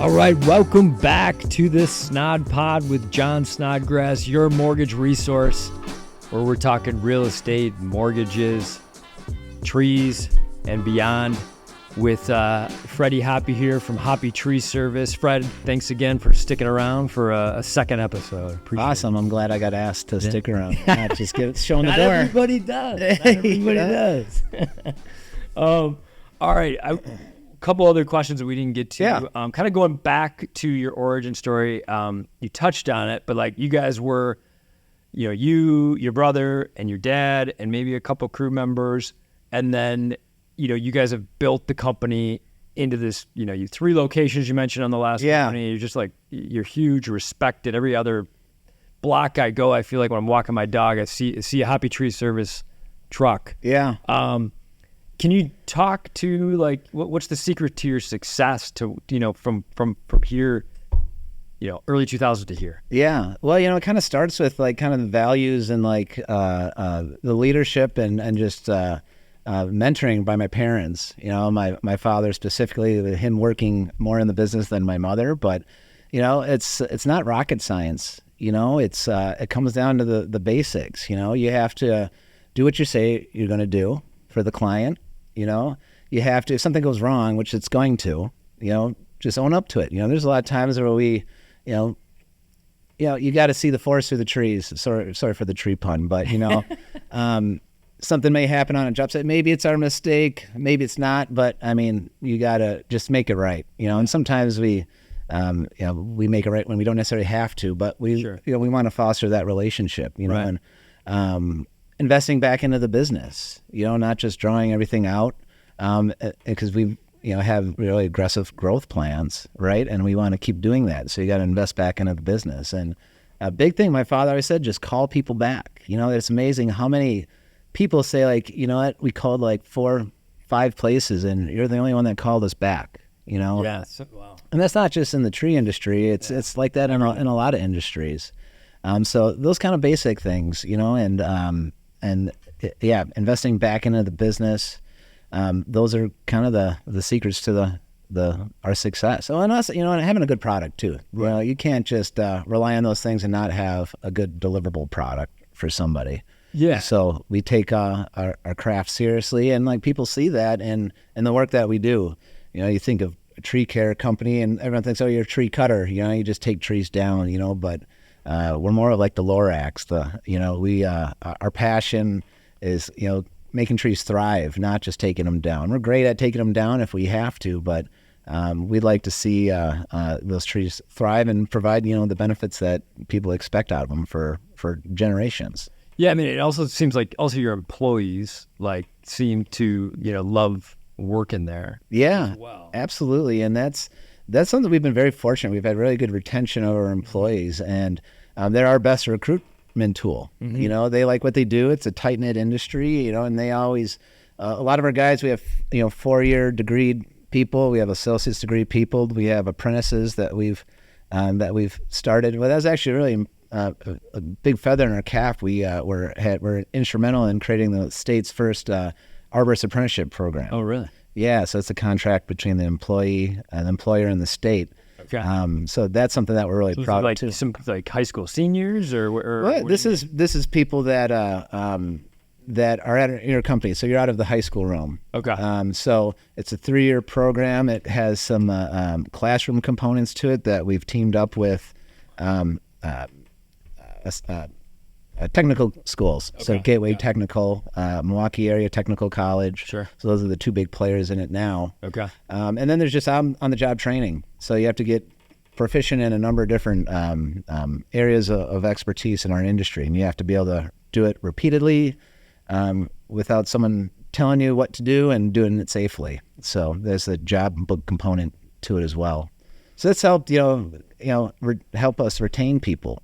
All right, welcome back to this Snod Pod with John Snodgrass, your mortgage resource, where we're talking real estate, mortgages, trees, and beyond with Freddie Hoppe here from Hoppe Tree Service. Fred, thanks again for sticking around for a second episode. Appreciate Awesome. I'm glad I got asked to stick around. Not just showing the Not door. Everybody does. Not everybody does. All right. A couple other questions that we didn't get to. Yeah. Kind of going back to your origin story. You touched on it, but like you guys were, you, your brother, and your dad, and maybe a couple crew members, and then you guys have built the company into this, you 3 locations you mentioned on the last company. You're just like, you're huge, respected. Every other block I go, I feel like when I'm walking my dog, I see a Hoppe Tree Service truck. Yeah. Can you talk to like, what's the secret to your success to, from here, early 2000s to here? Yeah. Well, it kind of starts with like kind of the values and like the leadership and just mentoring by my parents. My father specifically, with him working more in the business than my mother, but it's not rocket science. It comes down to the basics. You have to do what you say you're going to do for the client. You have to, if something goes wrong, which it's going to, just own up to it. There's a lot of times where we, you got to see the forest through the trees. Sorry for the tree pun, but something may happen on a job site. Maybe it's our mistake, maybe it's not, but I mean, you got to just make it right, and sometimes we make it right when we don't necessarily have to, but we want to foster that relationship, right. And investing back into the business, not just drawing everything out, because we have really aggressive growth plans, right? And we want to keep doing that. So you got to invest back into the business. And a big thing, my father always said, just call people back. It's amazing how many people say like, what, we called like 4-5 places and you're the only one that called us back, Yeah. Wow. And that's not just in the tree industry. It's like that in a lot of industries. So those kind of basic things, investing back into the business. Those are kind of the secrets to our success. Oh, and us, and having a good product too. Right. You can't just rely on those things and not have a good deliverable product for somebody. Yeah. So we take our craft seriously, and like people see that in the work that we do. You think of a tree care company, and everyone thinks, oh, you're a tree cutter. You just take trees down. But we're more of like the Lorax. Our passion is making trees thrive, not just taking them down. We're great at taking them down if we have to, but we'd like to see those trees thrive and provide the benefits that people expect out of them for generations. Yeah, I mean, it also seems like also your employees like seem to love working there. Yeah, as well. Absolutely, and that's something we've been very fortunate. We've had really good retention of our employees, and they're our best recruitment tool. Mm-hmm. They like what they do. It's a tight-knit industry, and they always a lot of our guys, we have 4-year degreed people, we have associate's degree people, we have apprentices that we've started. Well, that's actually really a big feather in our cap. We're instrumental in creating the state's first arborist apprenticeship program. Oh, really? Yeah, so it's a contract between the employee, the employer, and the state. Okay. So that's something that we're really proud of too. Some like high school seniors, or well, this is people that are at your company. So you're out of the high school realm. Okay. So it's a 3-year program. It has some classroom components to it that we've teamed up with technical schools. Okay. So Gateway Technical, Milwaukee Area Technical College. Sure. So those are the 2 big players in it now. Okay. And then there's just on-the-job training. So you have to get proficient in a number of different areas of expertise in our industry, and you have to be able to do it repeatedly without someone telling you what to do and doing it safely. So there's a job component to it as well. So that's helped, help us retain people.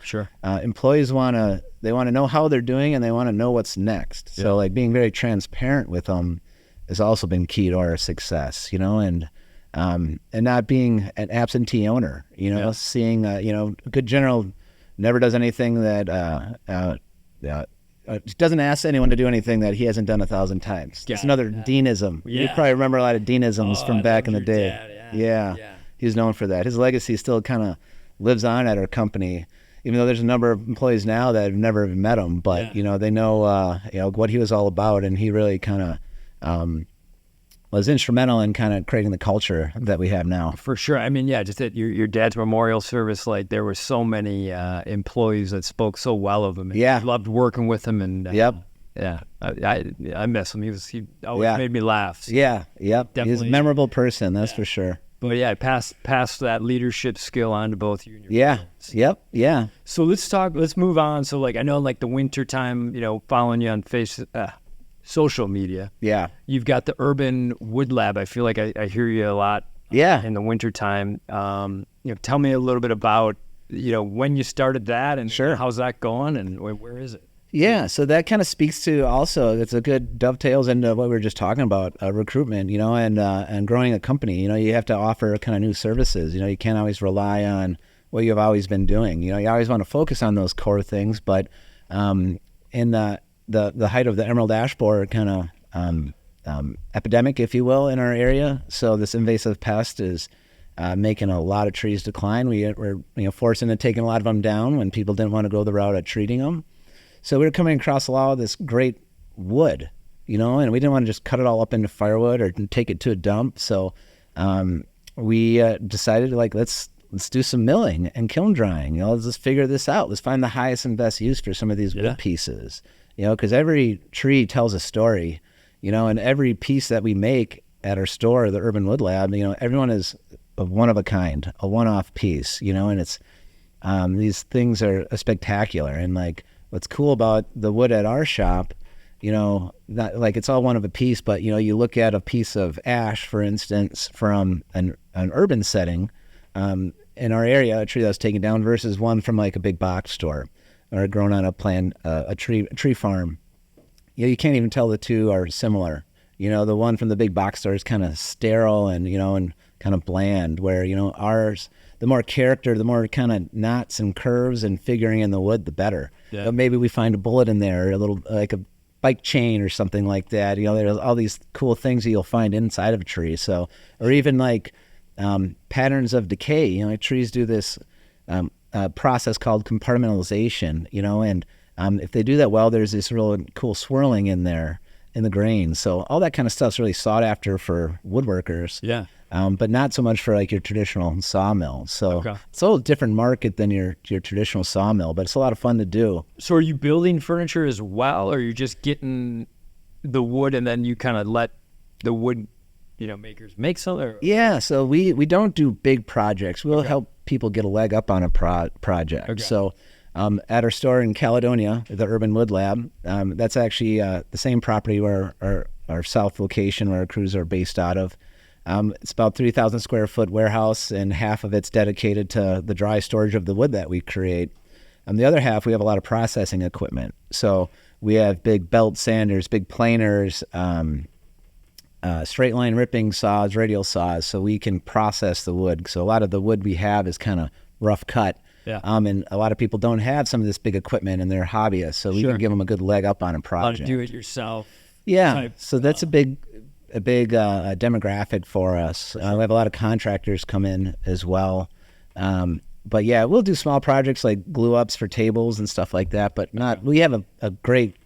Sure. Employees want to know how they're doing, and they want to know what's next. Yeah. So like being very transparent with them has also been key to our success. And not being an absentee owner. Seeing a good general never does anything that doesn't ask anyone to do anything that he hasn't done 1,000 times. It's another Deanism. Yeah. You probably remember a lot of Deanisms from back in the day. Dad, Yeah. He's known for that. His legacy still kind of lives on at our company, even though there's a number of employees now that have never even met him. But they know what he was all about, and he really kind of was instrumental in kind of creating the culture that we have now. For sure. I mean, just at your dad's memorial service, like there were so many employees that spoke so well of him. And loved working with him, and I miss him. He always made me laugh. So Definitely. He's a memorable person, that's for sure. But pass that leadership skill on to both you and your parents. So let's move on. So like I know like the winter time, following you on social media. You've got the Urban Wood Lab. I feel like I hear you a lot in the winter time. Tell me a little bit about when you started that and how's that going and where is it? Yeah, so that kind of speaks to also, it's a good dovetails into what we were just talking about, recruitment, and growing a company. You have to offer kind of new services. You can't always rely on what you've always been doing. You always want to focus on those core things, but in the height of the emerald ash borer kind of epidemic, if you will, in our area, so this invasive pest is making a lot of trees decline. We're forced into taking a lot of them down when people didn't want to go the route of treating them. So we were coming across a lot of this great wood, and we didn't want to just cut it all up into firewood or take it to a dump. So we decided let's do some milling and kiln drying. Let's just figure this out. Let's find the highest and best use for some of these wood pieces. Because every tree tells a story, and every piece that we make at our store, the Urban Wood Lab, everyone is a one of a kind, a one-off piece, and it's these things are spectacular. And what's cool about the wood at our shop, not like it's all one of a piece, but you look at a piece of ash, for instance, from an urban setting in our area, a tree that was taken down versus one from like a big box store or grown on a tree farm. You can't even tell the two are similar. The one from the big box store is kind of sterile and and kind of bland, where ours, the more character, the more kind of knots and curves and figuring in the wood, the better. But maybe we find a bullet in there, a little like a bike chain or something like that. There's all these cool things that you'll find inside of a tree. So, or even patterns of decay. Trees do this process called compartmentalization. And if they do that well, there's this real cool swirling in there in the grain. So all that kind of stuff's really sought after for woodworkers. But not so much for your traditional sawmill. So it's a little different market than your traditional sawmill, but it's a lot of fun to do. So are you building furniture as well, or are you just getting the wood and then you kind of let the wood, makers make something? Yeah, so we don't do big projects. We'll help people get a leg up on a project. So at our store in Caledonia, the Urban Wood Lab, that's actually the same property where our south location where our crews are based out of. It's about 3,000 square foot warehouse, and half of it's dedicated to the dry storage of the wood that we create. The other half, we have a lot of processing equipment. So we have big belt sanders, big planers, straight line ripping saws, radial saws, so we can process the wood. So a lot of the wood we have is kind of rough cut. And a lot of people don't have some of this big equipment and they're hobbyists, so we can give them a good leg up on a project. A lot of do-it-yourself. So that's a big demographic for us. We have a lot of contractors come in as well. But we'll do small projects like glue ups for tables and stuff like that, but we have a great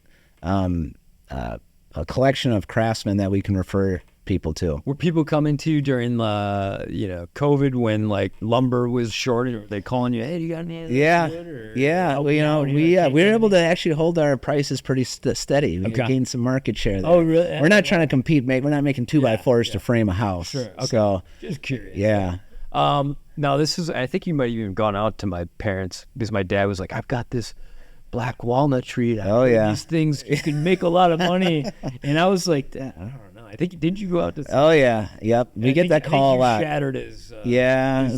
a collection of craftsmen that we can refer people to. Were people coming to you during COVID when lumber was short, or were they calling you, hey, do you got any of this wood? We were able to actually hold our prices pretty steady. We gained some market share there. Oh, really? We're not trying to compete, mate. We're not making 2x4s to frame a house. Sure. Okay. So just curious. Now this is, I think you might have even gone out to my parents, because my dad was like, I've got this black walnut tree. These things, you can make a lot of money. And I was like, I don't know. I think, did you go out to see? Oh, yeah. Yep. We get that call a lot. Shattered his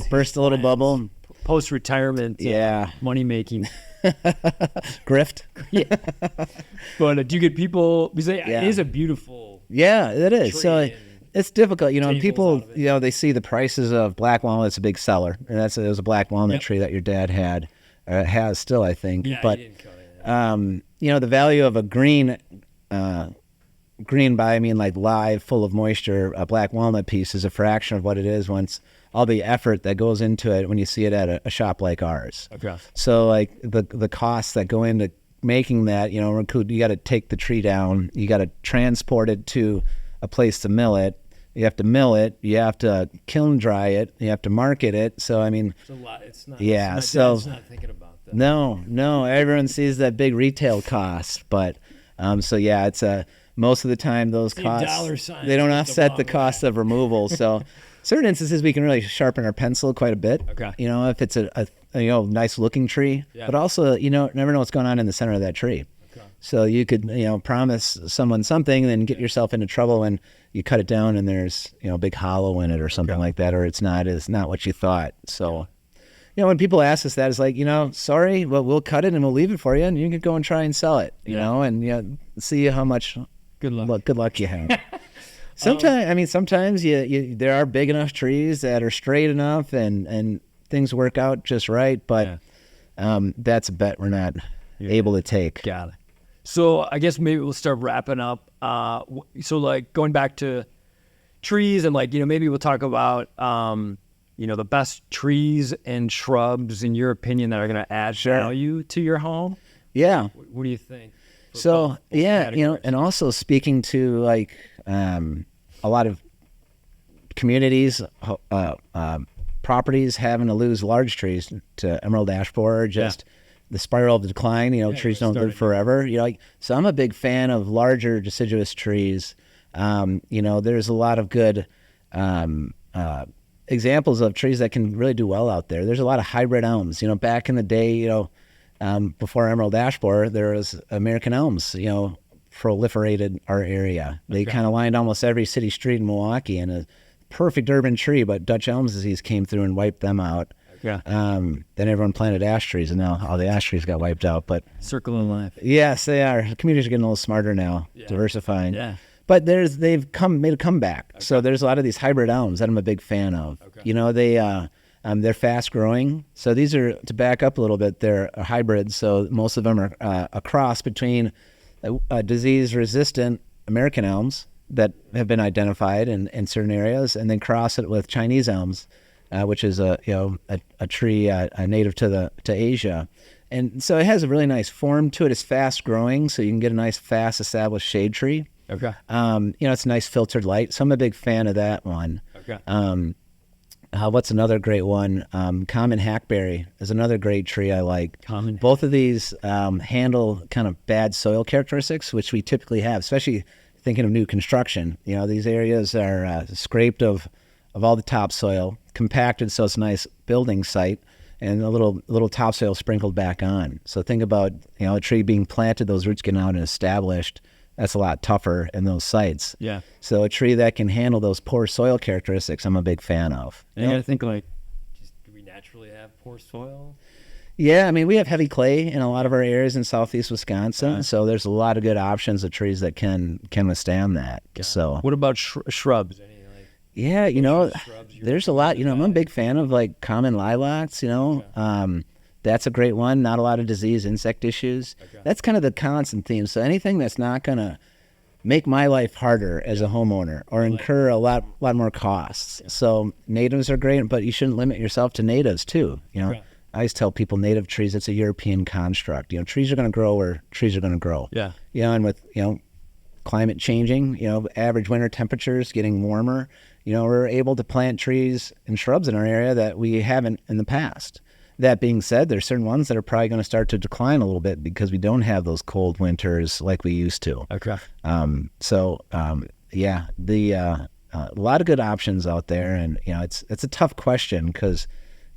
burst a little bubble. Post-retirement money-making. Grift. But do you get people, because it is a beautiful it is. So it's difficult, people, they see the prices of black walnut. It's a big seller. And it was a black walnut tree that your dad had, has still, I think. But, the value of a green green by I mean like live, full of moisture. A black walnut piece is a fraction of what it is once all the effort that goes into it when you see it at a shop like ours. Okay. So like the costs that go into making that, you got to take the tree down, you got to transport it to a place to mill it. You have to mill it. You have to kiln dry it. You have to market it. So I mean, it's a lot. It's not. Yeah. It's not, So Dad's not thinking about that. no. Everyone sees that big retail cost, but so yeah, it's most of the time those costs they don't offset the cost of removal. So certain instances we can really sharpen our pencil quite a bit. Okay. If it's a nice looking tree, but also never know what's going on in the center of that tree. Okay. So you could promise someone something, then get yourself into trouble when you cut it down and there's a big hollow in it or something like that, or it's not what you thought. So when people ask us that, it's like, sorry, well, we'll cut it and we'll leave it for you, and you can go and try and sell it, and see how much good luck you have. Sometimes you there are big enough trees that are straight enough and things work out just right, but that's a bet we're not able to take. Got it. So I guess maybe we'll start wrapping up. So like going back to trees and maybe we'll talk about the best trees and shrubs in your opinion that are going to add value to your home. Yeah. What do you think? So and also speaking to a lot of communities, properties having to lose large trees to emerald ash borer, the spiral of decline, trees don't live forever. So I'm a big fan of larger deciduous trees. There's a lot of good examples of trees that can really do well out there. There's a lot of hybrid elms. Back in the day, before emerald ash borer, there was American elms, proliferated our area. They kind of lined almost every city street in Milwaukee, and a perfect urban tree, but Dutch elm disease came through and wiped them out. Yeah. Then everyone planted ash trees, and now all the ash trees got wiped out. But circle of life. Yes, they are. Communities are getting a little smarter now, diversifying. Yeah. But they've made a comeback. Okay. So there's a lot of these hybrid elms that I'm a big fan of. Okay. They're fast growing. So these are, to back up a little bit, they're hybrids. So most of them are a cross between disease-resistant American elms that have been identified in certain areas, and then cross it with Chinese elms, which is a tree native to Asia. And so it has a really nice form to it. It's fast growing, so you can get a nice fast established shade tree. Okay. It's nice filtered light. So I'm a big fan of that one. Okay. What's another great one? Common hackberry is another great tree I like. Both of these handle kind of bad soil characteristics, which we typically have, especially thinking of new construction. These areas are scraped of all the topsoil, compacted so it's a nice building site, and a little topsoil sprinkled back on. So think about a tree being planted, those roots getting out and established. That's a lot tougher in those sites. Yeah. So a tree that can handle those poor soil characteristics, I'm a big fan of. And I think do we naturally have poor soil? Yeah, we have heavy clay in a lot of our areas in southeast Wisconsin, so there's a lot of good options of trees that can withstand that. So what about shrubs? Yeah, there's a lot. I'm a big fan of common lilacs. That's a great one. Not a lot of disease, insect issues. Okay. That's kind of the constant theme. So anything that's not going to make my life harder as a homeowner or incur a lot more costs. Yeah. So natives are great, but you shouldn't limit yourself to natives too. Right. I always tell people native trees, it's a European construct. Trees are going to grow where trees are going to grow. Yeah. And with, climate changing, average winter temperatures getting warmer, we're able to plant trees and shrubs in our area that we haven't in the past. That being said, there's certain ones that are probably going to start to decline a little bit because we don't have those cold winters like we used to. Okay. A lot of good options out there, and it's a tough question because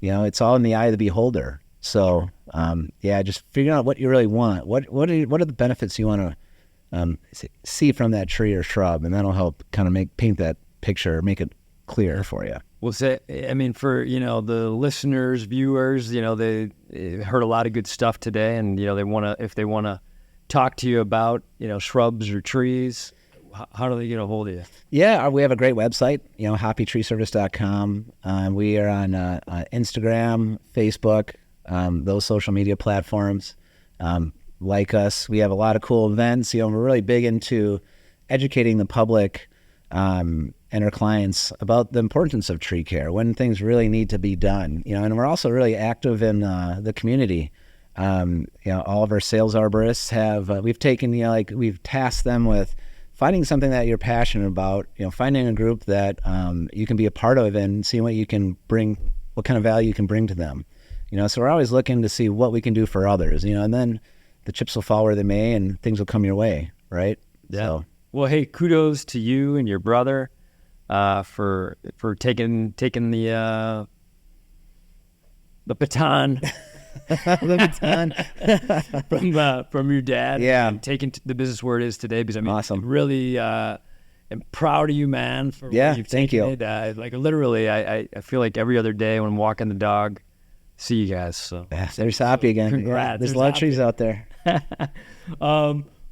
it's all in the eye of the beholder. So just figuring out what you really want. What are the benefits you want to see from that tree or shrub, and that'll help kind of paint that picture, make it clear for you. Well, for the listeners, viewers, they heard a lot of good stuff today, and if they want to talk to you about shrubs or trees, how do they get a hold of you? Yeah, we have a great website, hoppetreeservice.com. We are on Instagram, Facebook, those social media platforms. Like us, we have a lot of cool events. We're really big into educating the public and our clients about the importance of tree care when things really need to be done. And we're also really active in the community. All of our sales arborists have, we've tasked them with finding something that you're passionate about, finding a group that you can be a part of and seeing what you can bring, what kind of value you can bring to them. So we're always looking to see what we can do for others, and then the chips will fall where they may and things will come your way, right? Yeah. So. Well, hey, kudos to you and your brother for taking the baton. The baton from your dad. Yeah. And taking the business where it is today, because Awesome. I really am proud of you, man, for where you've thank taken you. it. Like literally, I feel like every other day when I'm walking the dog, see you guys. So Yeah, there's Hoppe again. congrats. Yeah, there's There's a lot of Hoppe. trees out there.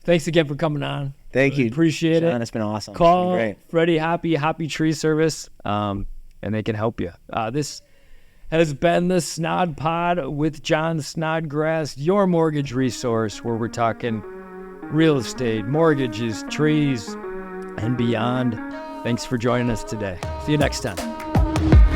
Thanks again for coming on. Thank Really you. Appreciate John, it. it's been awesome. Call Great. Freddie Hoppe Tree Service, and they can help you. This has been the Snod Pod with John Snodgrass, your mortgage resource, where we're talking real estate, mortgages, trees, and beyond. Thanks for joining us today. See you next time.